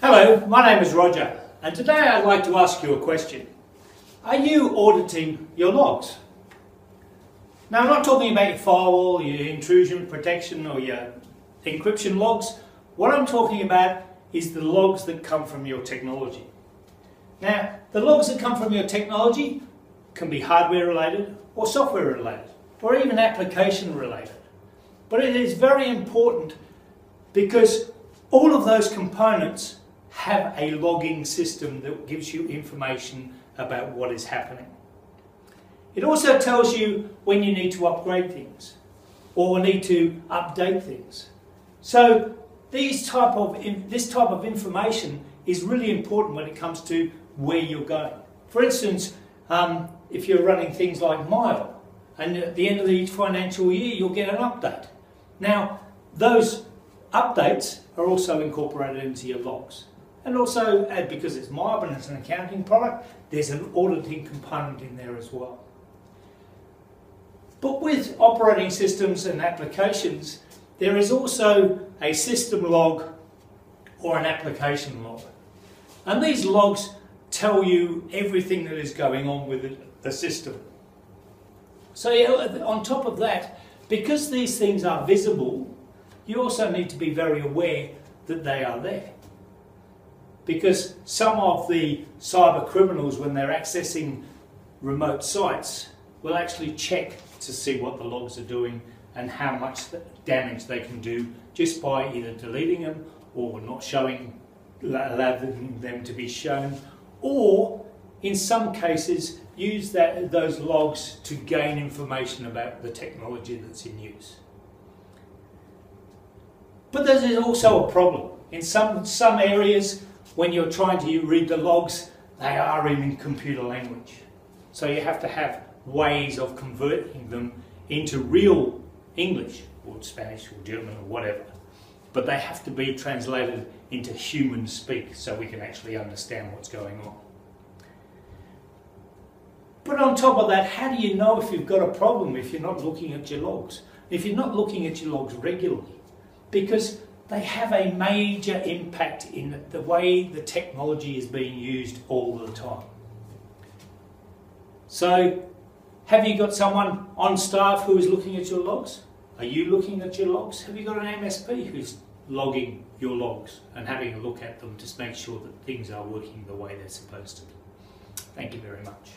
Hello, my name is Roger, and today I'd like to ask you a question. Are you auditing your logs? Now, I'm not talking about your firewall, your intrusion protection or your encryption logs. What I'm talking about is the logs that come from your technology. Now, the logs that come from your technology can be hardware related or software related or even application related. But it is very important because all of those components have a logging system that gives you information about what is happening. It also tells you when you need to upgrade things or need to update things. So this type of information is really important when it comes to where you're going. For instance, if you're running things like Mile, and at the end of each financial year you'll get an update. Now, those updates are also incorporated into your logs. And also, because it's Mile and it's an accounting product, there's an auditing component in there as well. But with operating systems and applications, there is also a system log or an application log. And these logs tell you everything that is going on with the system. So on top of that, because these things are visible, you also need to be very aware that they are there. Because some of the cyber criminals, when they're accessing remote sites, will actually check to see what the logs are doing and how much damage they can do just by either deleting them or not showing, allowing them to be shown, or in some cases use those logs to gain information about the technology that's in use. But there is also a problem. In some areas, when you're trying to read the logs, they are in computer language. So you have to have ways of converting them into real English or Spanish or German or whatever. But they have to be translated into human speak so we can actually understand what's going on. But on top of that, how do you know if you've got a problem if you're not looking at your logs? If you're not looking at your logs regularly? Because they have a major impact in the way the technology is being used all the time. So, have you got someone on staff who is looking at your logs? Are you looking at your logs? Have you got an MSP who's logging your logs and having a look at them to make sure that things are working the way they're supposed to? Thank you very much.